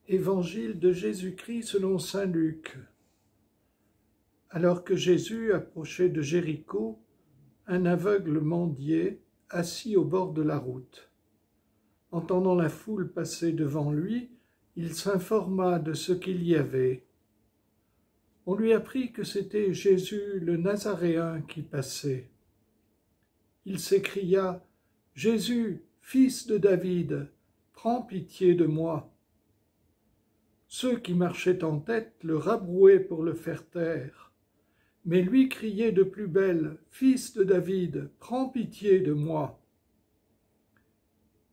Évangile de Jésus-Christ selon saint Luc. Alors que Jésus approchait de Jéricho, un aveugle mendiait, assis au bord de la route. Entendant la foule passer devant lui, il s'informa de ce qu'il y avait. On lui apprit que c'était Jésus le Nazaréen qui passait. Il s'écria : « Jésus, fils de David, prends pitié de moi. » Ceux qui marchaient en tête le rabrouaient pour le faire taire. Mais lui criait de plus belle : « Fils de David, prends pitié de moi. »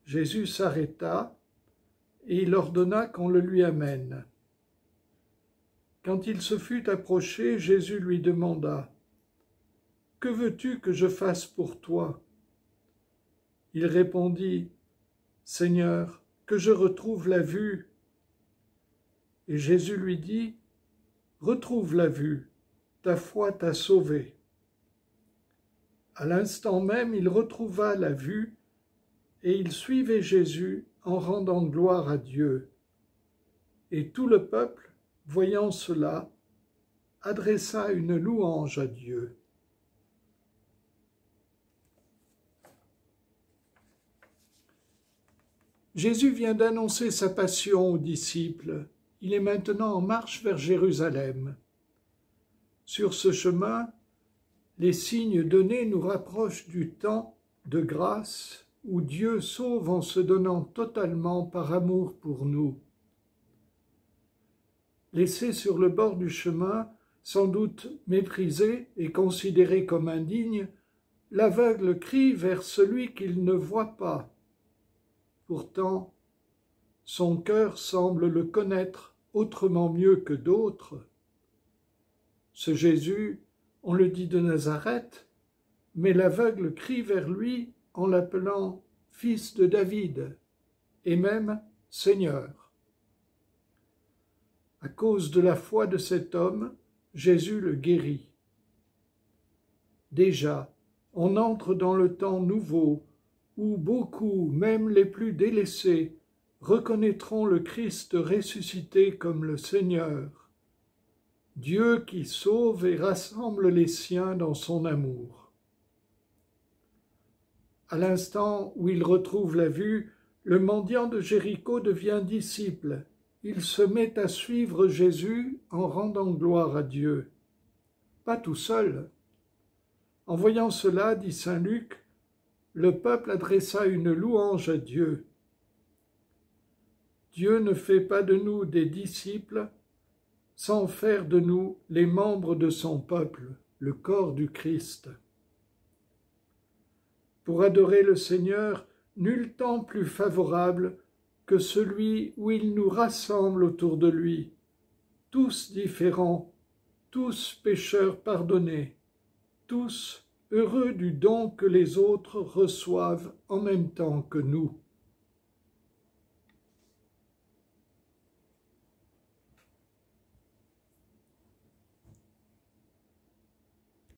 Jésus s'arrêta et il ordonna qu'on le lui amène. Quand il se fut approché, Jésus lui demanda : « Que veux-tu que je fasse pour toi ?» Il répondit : « Seigneur, que je retrouve la vue. » Et Jésus lui dit : « Retrouve la vue, ta foi t'a sauvé. » À l'instant même, il retrouva la vue et il suivait Jésus en rendant gloire à Dieu. Et tout le peuple, voyant cela, adressa une louange à Dieu. Jésus vient d'annoncer sa passion aux disciples. Il est maintenant en marche vers Jérusalem. Sur ce chemin, les signes donnés nous rapprochent du temps de grâce où Dieu sauve en se donnant totalement par amour pour nous. Laissé sur le bord du chemin, sans doute méprisé et considéré comme indigne, l'aveugle crie vers celui qu'il ne voit pas. Pourtant, son cœur semble le connaître autrement mieux que d'autres. Ce Jésus, on le dit de Nazareth, mais l'aveugle crie vers lui en l'appelant « Fils de David » et même « Seigneur ». À cause de la foi de cet homme, Jésus le guérit. Déjà, on entre dans le temps nouveau où beaucoup, même les plus délaissés, reconnaîtront le Christ ressuscité comme le Seigneur, Dieu qui sauve et rassemble les siens dans son amour. À l'instant où il retrouve la vue, le mendiant de Jéricho devient disciple. Il se met à suivre Jésus en rendant gloire à Dieu. Pas tout seul. En voyant cela, dit saint Luc, le peuple adressa une louange à Dieu. Dieu ne fait pas de nous des disciples sans faire de nous les membres de son peuple, le corps du Christ. Pour adorer le Seigneur, nul temps plus favorable que celui où il nous rassemble autour de lui, tous différents, tous pécheurs pardonnés, tous heureux du don que les autres reçoivent en même temps que nous.